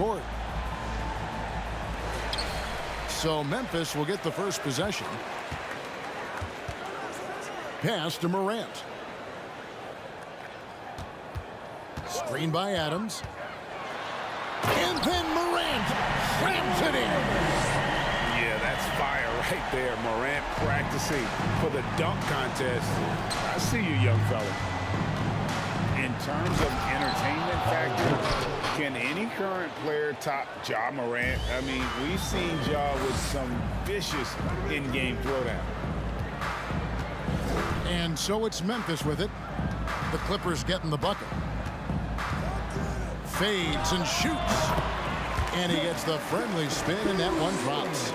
court. So Memphis will get the first possession. Pass to Morant. Screen by Adams. And then Morant slams it in. Yeah, that's fire right there. Morant practicing for the dunk contest. I see you, young fella. In terms of entertainment factor, can any current player top Ja Morant? I mean, we've seen Ja with some vicious in-game throwdown. And so it's Memphis with it. The Clippers getting the bucket. Fades and shoots. And he gets the friendly spin, and that one drops.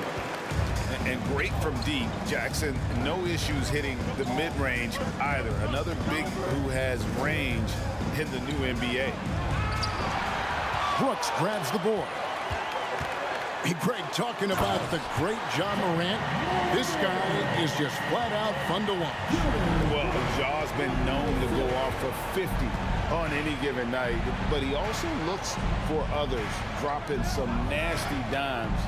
And great from deep. Jackson, no issues hitting the mid-range either. Another big who has range in the new NBA. Brooks grabs the board. Hey, Greg, talking about the great Ja Morant, this guy is just flat out fun to watch. Well, Ja's been known to go off for 50 on any given night, but he also looks for others, dropping some nasty dimes.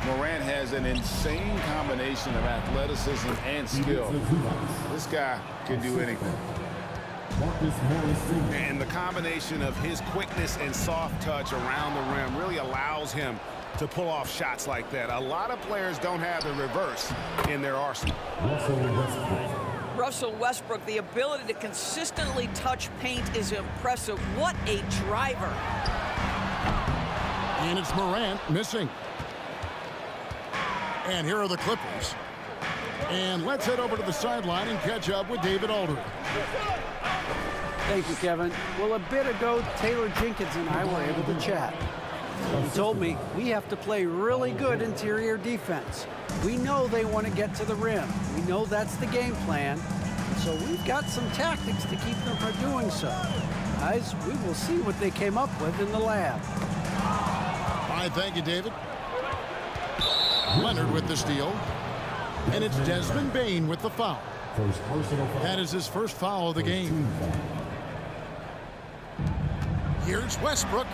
Morant has an insane combination of athleticism and skill. This guy can do anything. And the combination of his quickness and soft touch around the rim really allows him to pull off shots like that. A lot of players don't have the reverse in their arsenal. Russell Westbrook, the ability to consistently touch paint is impressive. What a driver. And it's Morant missing. And here are the Clippers. And let's head over to the sideline and catch up with David Aldridge. Thank you, Kevin. Well, a bit ago, Taylor Jenkins and I were able to chat. He told me we have to play really good interior defense. We know they want to get to the rim. We know that's the game plan. So we've got some tactics to keep them from doing so. Guys, we will see what they came up with in the lab. All right, thank you, David. Leonard with the steal. And it's Desmond Bane with the foul. That is his first foul of the game. Here's Westbrook.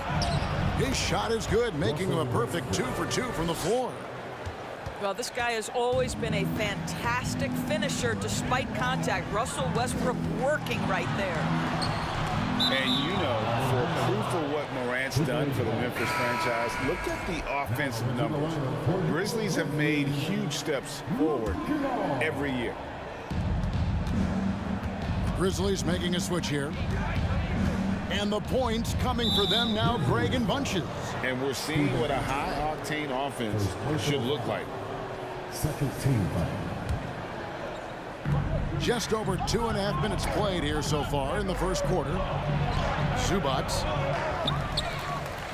His shot is good, making him a perfect 2 for 2 from the floor. Well, this guy has always been a fantastic finisher despite contact. Russell Westbrook working right there. And you know, for proof of what Morant's done for the Memphis franchise, look at the offensive numbers. Grizzlies have made huge steps forward every year. Grizzlies making a switch here. And the points coming for them now, Greg, in bunches. And we're seeing what a high-octane offense should look like. Second team foul. Just over 2.5 minutes played here so far in the first quarter. Zubac.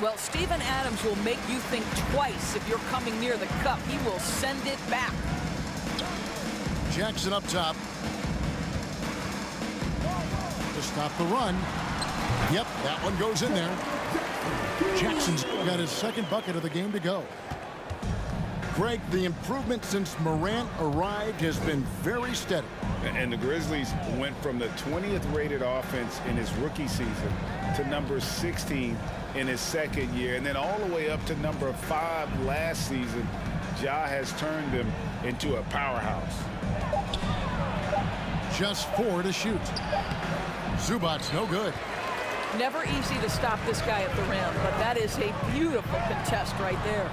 Well, Steven Adams will make you think twice if you're coming near the cup. He will send it back. Jackson up top. To stop the run. Yep, that one goes in there. Jackson's got his second bucket of the game to go. Greg, the improvement since Morant arrived has been very steady. And the Grizzlies went from the 20th rated offense in his rookie season to number 16 in his second year, and then all the way up to number 5 last season. Ja has turned them into a powerhouse. Just 4 to shoot. Zubac no good. Never easy to stop this guy at the rim, but that is a beautiful contest right there.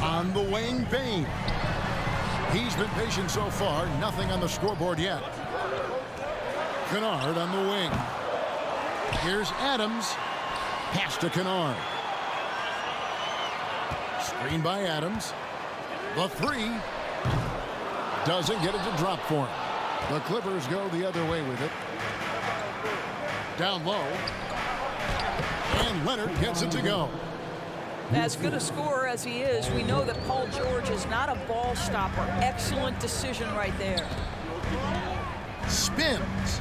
On the wing, Bane. He's been patient so far. Nothing on the scoreboard yet. Kennard on the wing. Here's Adams. Pass to Kennard. Screen by Adams. The 3. Doesn't get it to drop for him. The Clippers go the other way with it. Down low. And Leonard gets it to go. As good a scorer as he is, we know that Paul George is not a ball stopper. Excellent decision right there. Spins.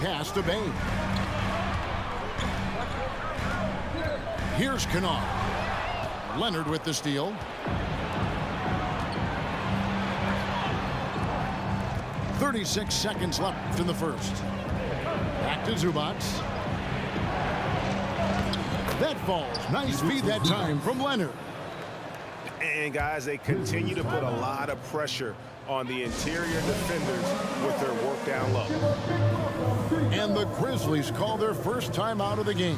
Pass to Bane. Here's Kennard. Leonard with the steal. 36 seconds left in the first. Back to Zubac. That falls. Nice feed that time from Leonard. And guys, they continue to put a lot of pressure on the interior defenders with their work down low. And the Grizzlies call their first time out of the game.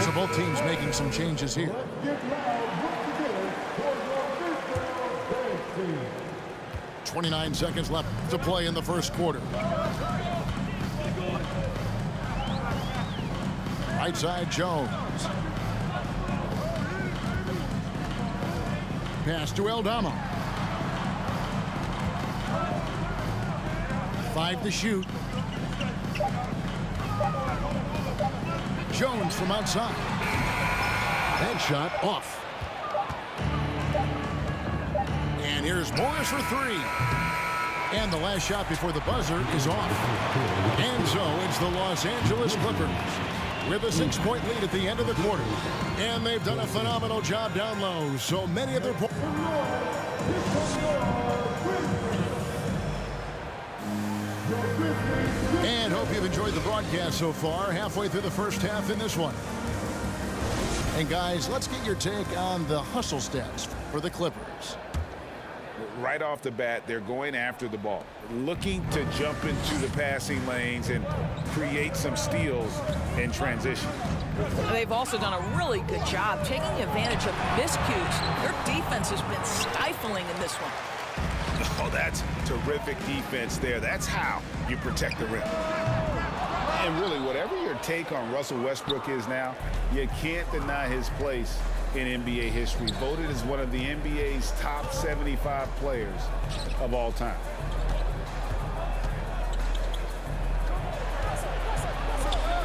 So both teams making some changes here. .29 seconds left to play in the first quarter. Right side, Jones. Pass to Aldama. 5 to shoot. Jones from outside. That shot off. And here's Morris for 3. And the last shot before the buzzer is off. And so it's the Los Angeles Clippers with a 6-point lead at the end of the quarter. And they've done a phenomenal job down low. So many of their points. And hope you've enjoyed the broadcast so far. Halfway through the first half in this one. And guys, let's get your take on the hustle stats for the Clippers. Right off the bat, they're going after the ball, looking to jump into the passing lanes and create some steals in transition. They've also done a really good job taking advantage of miscues. Their defense has been stifling in this one. Oh, that's terrific defense there. That's how you protect the rim. And really, whatever your take on Russell Westbrook is now, you can't deny his place in NBA history. Voted as one of the NBA's top 75 players of all time.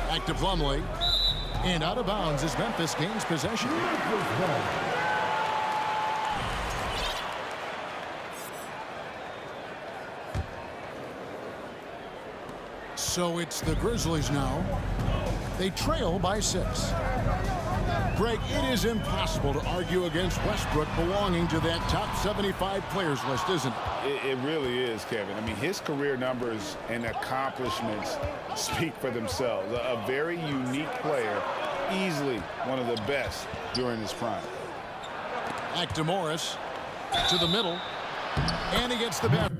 Back to Plumlee. And out of bounds as Memphis gains possession. So it's the Grizzlies now. They trail by 6. Greg, it is impossible to argue against Westbrook belonging to that top 75 players list, isn't it? It really is, Kevin. I mean, his career numbers and accomplishments speak for themselves. A very unique player, easily one of the best during his prime. Back to Morris, to the middle, and he gets the bat.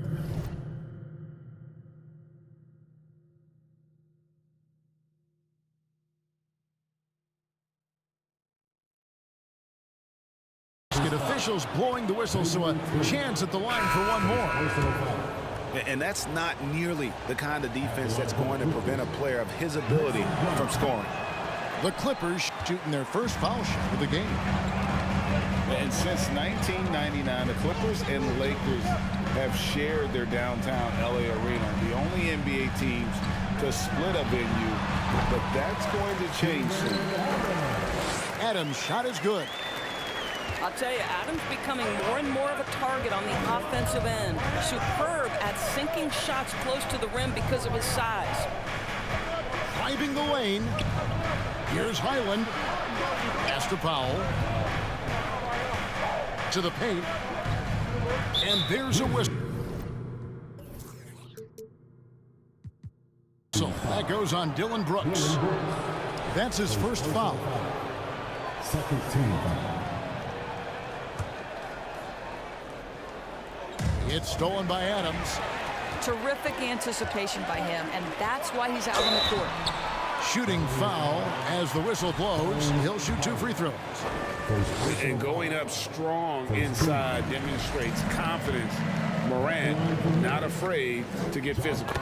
Officials blowing the whistle, so a chance at the line for one more. And that's not nearly the kind of defense that's going to prevent a player of his ability from scoring. The Clippers shooting their first foul shot of the game. And since 1999, the Clippers and the Lakers have shared their downtown LA arena, the only NBA teams to split a venue, but that's going to change soon. Adams' shot is good. I'll tell you, Adams becoming more and more of a target on the offensive end. Superb at sinking shots close to the rim because of his size. Driving the lane. Here's Highland. Pass to Powell. To the paint. And there's a whistle. So that goes on Dylan Brooks. That's his first foul. Second team foul. It's stolen by Adams. Terrific anticipation by him, and that's why he's out on the court. Shooting foul as the whistle blows. He'll shoot 2 free throws. And going up strong inside demonstrates confidence. Morant not afraid to get physical.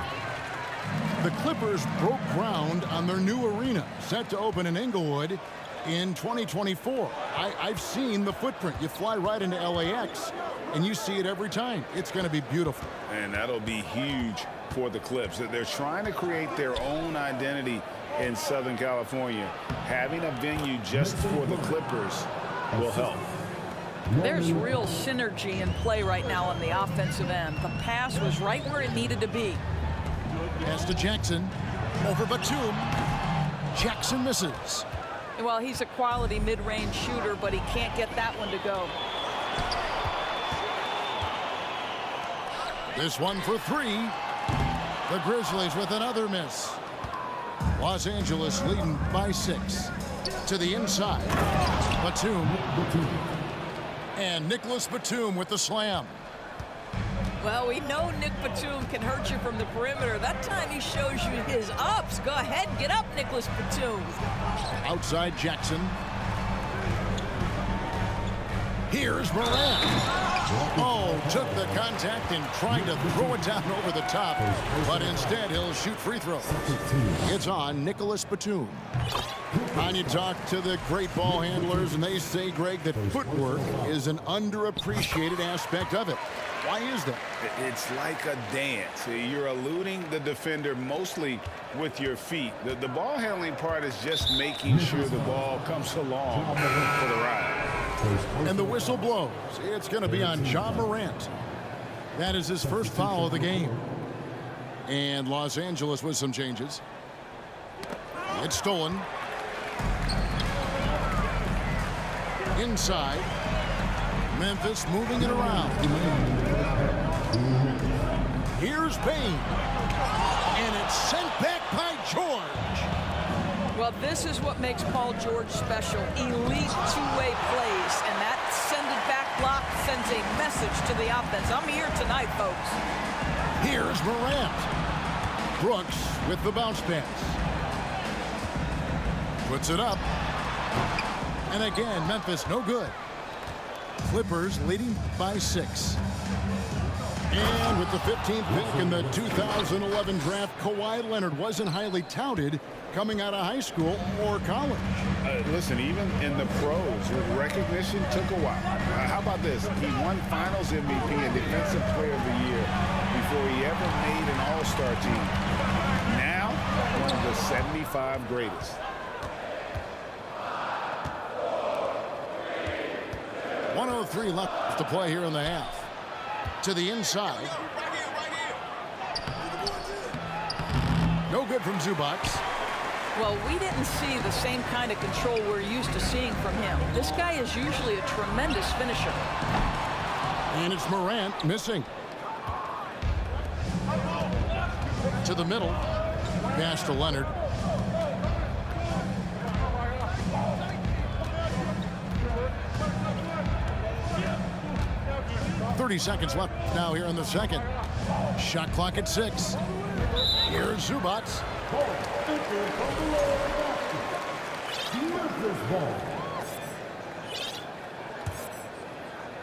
The Clippers broke ground on their new arena, set to open in Inglewood in 2024. I've seen the footprint. You fly right into LAX, and you see it every time. It's going to be beautiful. And that'll be huge for the Clips. They're trying to create their own identity in Southern California. Having a venue just for the Clippers will help. There's real synergy in play right now on the offensive end. The pass was right where it needed to be. Pass to Jackson. Over Batum. Jackson misses. Well, he's a quality mid-range shooter, but he can't get that one to go. This one for three. The Grizzlies with another miss. Los Angeles leading by 6. To the inside. Batum. And Nicholas Batum with the slam. Well, we know Nick Batum can hurt you from the perimeter. That time he shows you his ups. Go ahead, get up, Nicholas Batum. Outside Jackson. Here's Morant. Oh, took the contact and tried to throw it down over the top, but instead he'll shoot free throws. It's on Nicholas Batum. And you talk to the great ball handlers, and they say, Greg, that footwork is an underappreciated aspect of it. Why is that? It's like a dance. You're eluding the defender mostly with your feet. The ball handling part is just making sure the ball comes along for the ride. And the whistle blows. It's going to be on John Morant. That is his first foul of the game. And Los Angeles with some changes. It's stolen. Inside. Memphis moving it around. Here's Payne. And it's sent back by George. Well, this is what makes Paul George special. Elite two-way plays, and that send-it back block sends a message to the offense. I'm here tonight, folks. Here's Morant. Brooks with the bounce pass. Puts it up. And again, Memphis no good. Clippers leading by 6. And with the 15th pick in the 2011 draft, Kawhi Leonard wasn't highly touted coming out of high school or college. Listen, even in the pros, recognition took a while. How about this? He won Finals MVP and Defensive Player of the Year before he ever made an All-Star team. Now, one of the 75 greatest. .103 left to play here in the half. To the inside. No good from Zubac. Well, we didn't see the same kind of control we're used to seeing from him. This guy is usually a tremendous finisher. And it's Morant missing. To the middle. Pass to Leonard. .30 seconds left now here in the second. Shot clock at 6. Here's Zubac.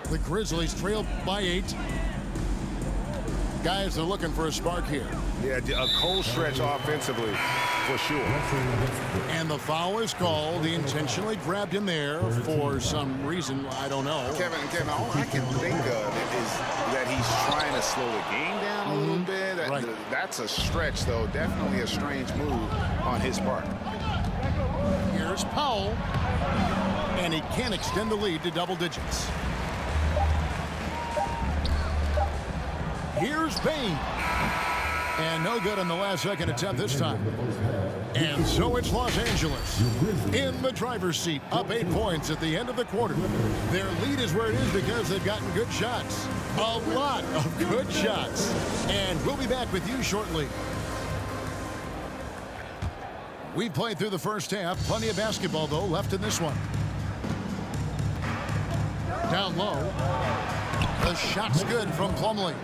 The Grizzlies trail by 8. Guys are looking for a spark here. Yeah, a cold stretch offensively, for sure. And the foul is called. He intentionally grabbed him there for some reason. I don't know. Kevin, all I can think of is that he's trying to slow the game down a little bit. Right. That's a stretch, though. Definitely a strange move on his part. Here's Powell. And he can't extend the lead to double digits. Here's Payne. And no good on the last second attempt this time. And so it's Los Angeles in the driver's seat, up 8 points at the end of the quarter. Their lead is where it is because they've gotten good shots. A lot of good shots. And we'll be back with you shortly. We played through the first half. Plenty of basketball, though, left in this one. Down low. The shot's good from Plumlee.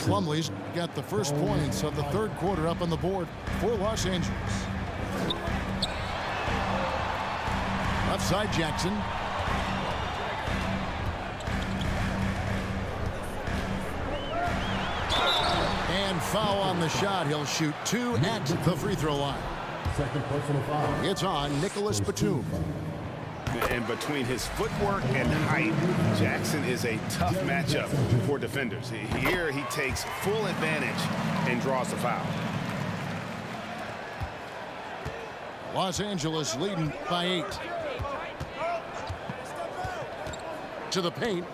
Plumlee's got the first points of the third quarter up on the board for Los Angeles. Left side, Jackson. And foul on the shot. He'll shoot 2 at the free throw line. Second personal foul. It's on Nicholas Batum. And between his footwork and height, Jackson is a tough matchup for defenders. Here he takes full advantage and draws the foul. Los Angeles leading by 8. To the paint.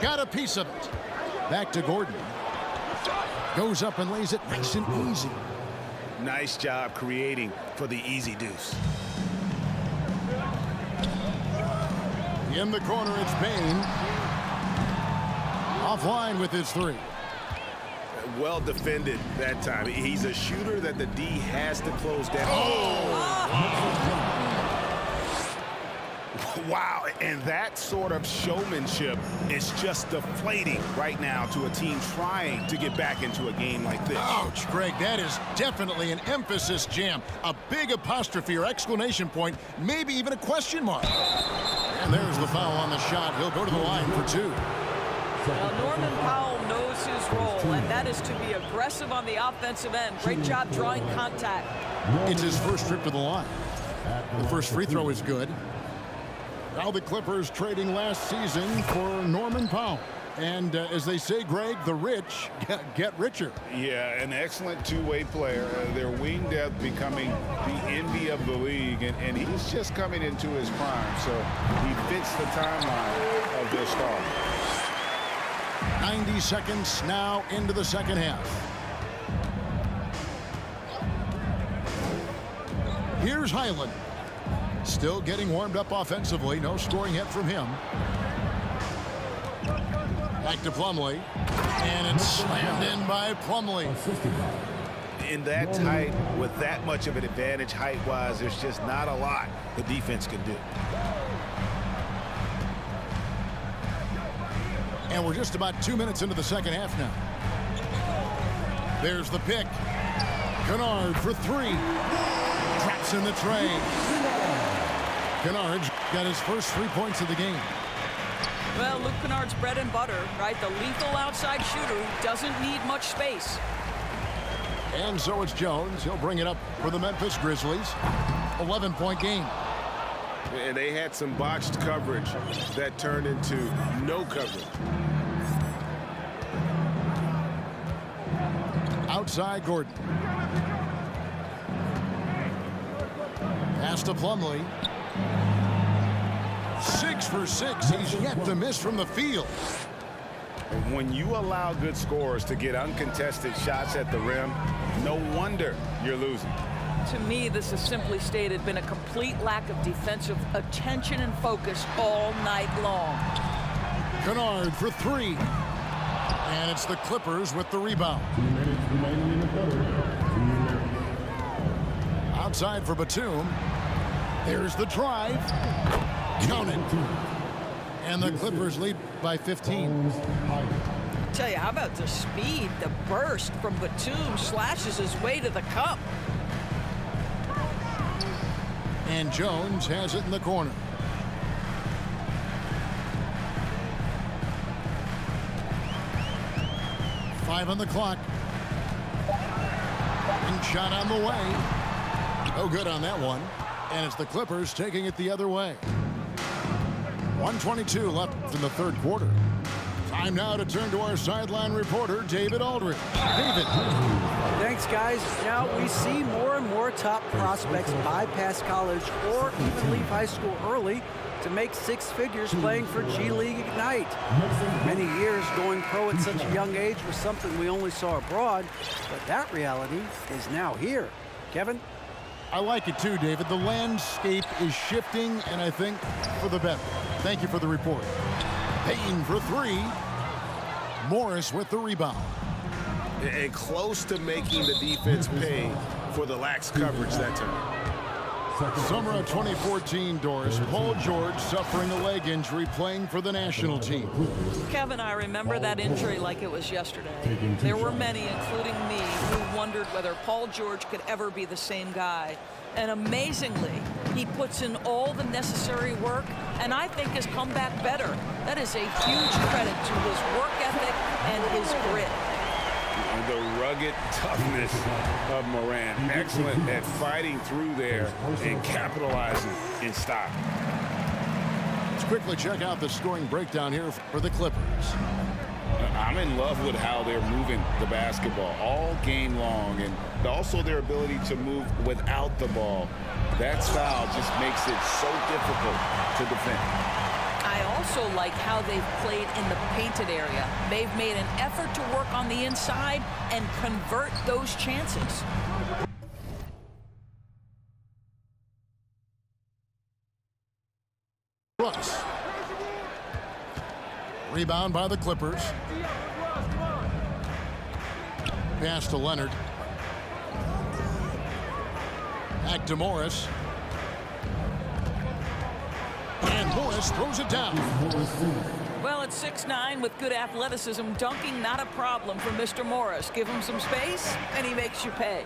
Got a piece of it. Back to Gordon. Goes up and lays it nice and easy. Nice job creating for the easy deuce. In the corner, it's Payne. Offline with his 3. well defended that time. He's a shooter that the D has to close down. Wow, and that sort of showmanship is just deflating right now to a team trying to get back into a game like this. Ouch, Greg, that is definitely an emphasis jam. A big apostrophe or exclamation point, maybe even a question mark. And there's the foul on the shot. He'll go to the line for two. Well, Norman Powell knows his role, and that is to be aggressive on the offensive end. Great job drawing contact. It's his first trip to the line. The first free throw is good. Now the Clippers trading last season for Norman Powell. And as they say, Greg, the rich get richer. Yeah, an excellent two-way player. Their wing depth becoming the envy of the league, and he's just coming into his prime, so he fits the timeline of their star. 90 seconds now into the second half. Here's Highland. Still getting warmed up offensively. No scoring yet from him. Back to Plumlee. And it's slammed in by Plumlee. In that tight, with that much of an advantage height-wise, there's just not a lot the defense can do. And we're just about 2 minutes into the second half now. There's the pick. Kennard for three. Traps in the tray. Kennard's got his first 3 points of the game. Well, Luke Kennard's bread and butter, right? The lethal outside shooter who doesn't need much space. And so it's Jones. He'll bring it up for the Memphis Grizzlies. 11-point game. And they had some botched coverage that turned into no coverage. Outside Gordon. Pass to Plumlee. 6 for 6. He's yet to miss from the field. When you allow good scorers to get uncontested shots at the rim, no wonder you're losing. To me, this has simply stated been a complete lack of defensive attention and focus all night long. Kennard for three. And it's the Clippers with the rebound. Outside for Batum. There's the drive. Count it. And the Clippers lead by 15. I tell you, how about the speed, the burst from Batum slashes his way to the cup. And Jones has it in the corner. Five on the clock. And shot on the way. No good on that one. And it's the Clippers taking it the other way. 1:22 left in the third quarter. Time now to turn to our sideline reporter, David Aldridge. David. Thanks, guys. Now we see more and more top prospects bypass college or even leave high school early to make six figures playing for G League Ignite. For many years, going pro at such a young age was something we only saw abroad, but that reality is now here. Kevin? I like it too, David. The landscape is shifting, and I think for the better. Thank you for the report. Payton for three. Morris with the rebound. And close to making the defense pay for the lax coverage that time. Summer of 2014, Doris. Paul George suffering a leg injury playing for the national team. Kevin, I remember that injury like it was yesterday. There were many, including me, who wondered whether Paul George could ever be the same guy. And amazingly, he puts in all the necessary work, and I think has come back better. That is a huge credit to his work ethic and his grit. The rugged toughness of Morant. Excellent at fighting through there and capitalizing in style. Let's quickly check out the scoring breakdown here for the Clippers. I'm in love with how they're moving the basketball all game long, and also their ability to move without the ball. That style just makes it so difficult to defend. I also like how they've played in the painted area. They've made an effort to work on the inside and convert those chances. Brooks. Rebound by the Clippers. pass to Leonard. Back to Morris. And Morris throws it down. Well, at 6'9" with good athleticism, dunking not a problem for Mr. Morris. Give him some space, and he makes you pay.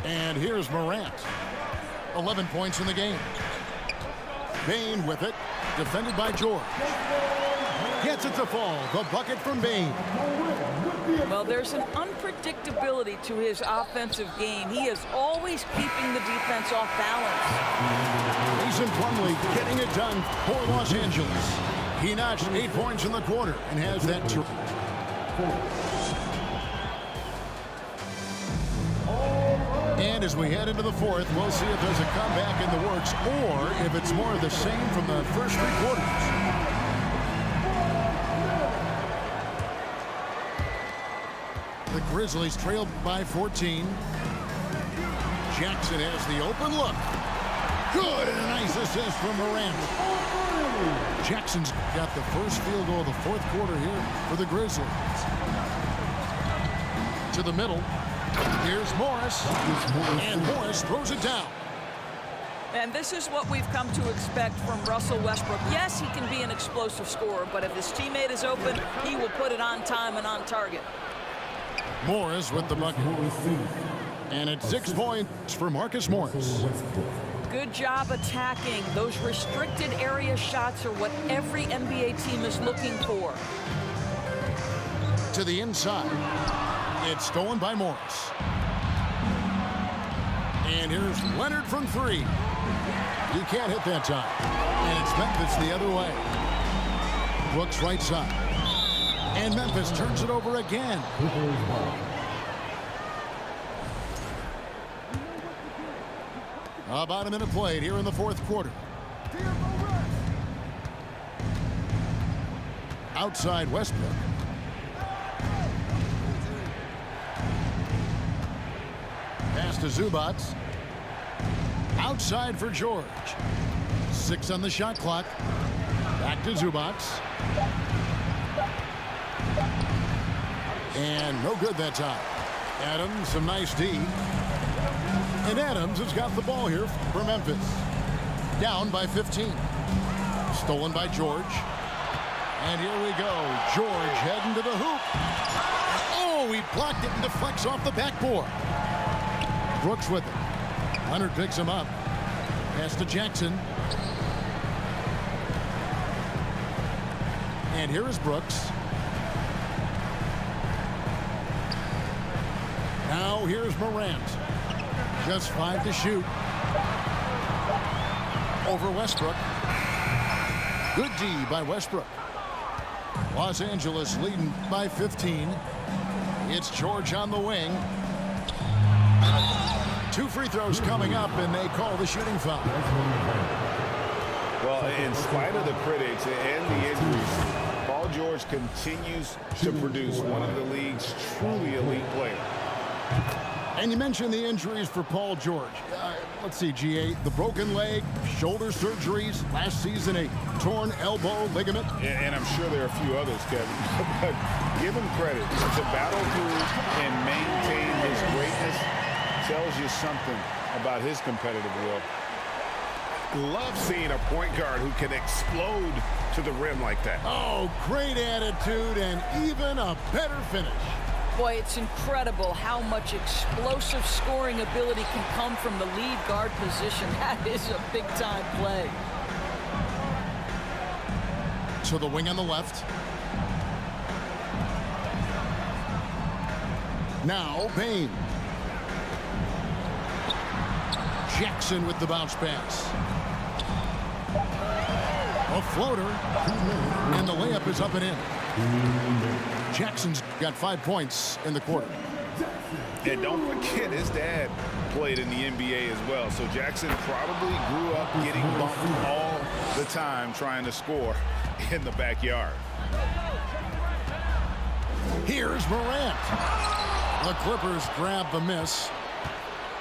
And here's Morant. 11 points in the game. Bane with it. Defended by George. Gets it to fall. The bucket from Bane. Well, there's an unpredictability to his offensive game. He is always keeping the defense off balance. Mason Plumlee getting it done for Los Angeles. He notched 8 points in the quarter and has that. And as we head into the fourth, we'll see if there's a comeback in the works or if it's more of the same from the first 3 quarters. The Grizzlies trail by 14. Jackson has the open look. Good, and a nice assist from Morant. Jackson's got the first field goal of the fourth quarter here for the Grizzlies. To the middle. Here's Morris. And Morris throws it down. And this is what we've come to expect from Russell Westbrook. Yes, he can be an explosive scorer, but if his teammate is open, he will put it on time and on target. Morris with the bucket. And it's 6 points for Marcus Morris. Good job attacking. Those restricted area shots are what every NBA team is looking for. To the inside. It's stolen by Morris. And here's Leonard from 3. He can't hit that time. And it's Memphis the other way. Brooks right side. And Memphis turns it over again. About a minute played here in the fourth quarter. Outside Westbrook. Pass to Zubac. Outside for George. 6 on the shot clock. Back to Zubac. And no good that time. Adams, some nice D. And Adams has got the ball here for Memphis. Down by 15. Stolen by George. And here we go. George heading to the hoop. Oh, he blocked it and deflects off the backboard. Brooks with it. Leonard picks him up. Pass to Jackson. And here is Brooks. Now here's Morant. Just 5 to shoot. Over Westbrook. Good D by Westbrook. Los Angeles leading by 15. It's George on the wing. 2 free throws coming up, and they call the shooting foul. Well, in spite of the critics and the injuries, Paul George continues to produce one of the league's truly elite players. And you mentioned the injuries for Paul George. Let's see, GA, the broken leg, shoulder surgeries, last season a torn elbow ligament. And I'm sure there are a few others, Kevin. But give him credit. To battle through and maintain his greatness tells you something about his competitive will. Love seeing a point guard who can explode to the rim like that. Oh, great attitude and even a better finish. Boy, it's incredible how much explosive scoring ability can come from the lead guard position. That is a big-time play. To the wing on the left. Now, Bane. Jackson with the bounce pass. A floater. And the layup is up and in. Jackson's got 5 points in the quarter. And don't forget, his dad played in the NBA as well. So Jackson probably grew up getting bumped all the time trying to score in the backyard. Here's Morant. The Clippers grab the miss.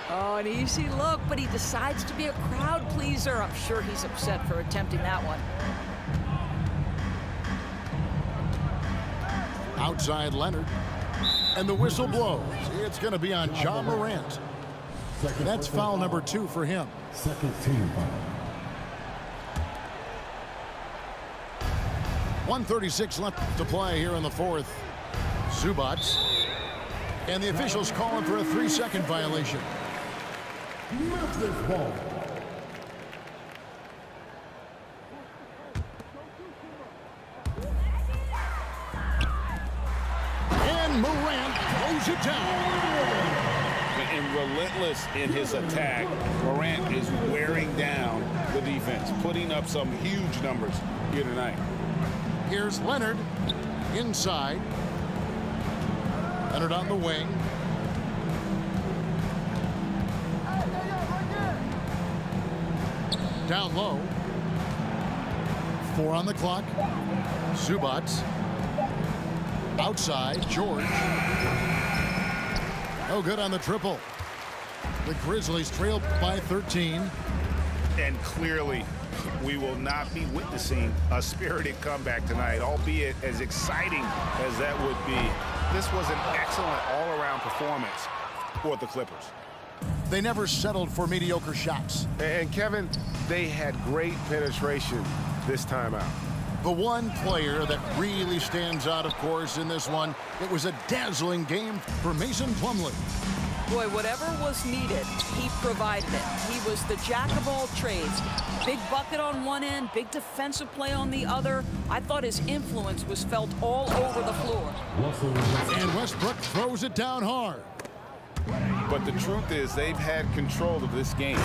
Oh, an easy look, but he decides to be a crowd pleaser. I'm sure he's upset for attempting that one. Outside Leonard. And the whistle blows. It's going to be on Ja Morant. That's foul number 2 for him. Second team foul. 1:36 left to play here in the fourth. Zubac. And the officials calling for a 3-second violation. Memphis ball. And Morant throws it down. And relentless in his attack, Morant is wearing down the defense, putting up some huge numbers here tonight. Here's Leonard inside. Leonard on the wing. Down low. 4 on the clock. Zubac. Outside, George. No good on the triple. The Grizzlies trail by 13. And clearly, we will not be witnessing a spirited comeback tonight, albeit as exciting as that would be. This was an excellent all-around performance for the Clippers. They never settled for mediocre shots. And Kevin, they had great penetration this time out. The one player that really stands out, of course, in this one, it was a dazzling game for Mason Plumlee. Boy, whatever was needed, he provided it. He was the jack of all trades. Big bucket on one end, big defensive play on the other. I thought his influence was felt all over the floor. And Westbrook throws it down hard. But the truth is they've had control of this game.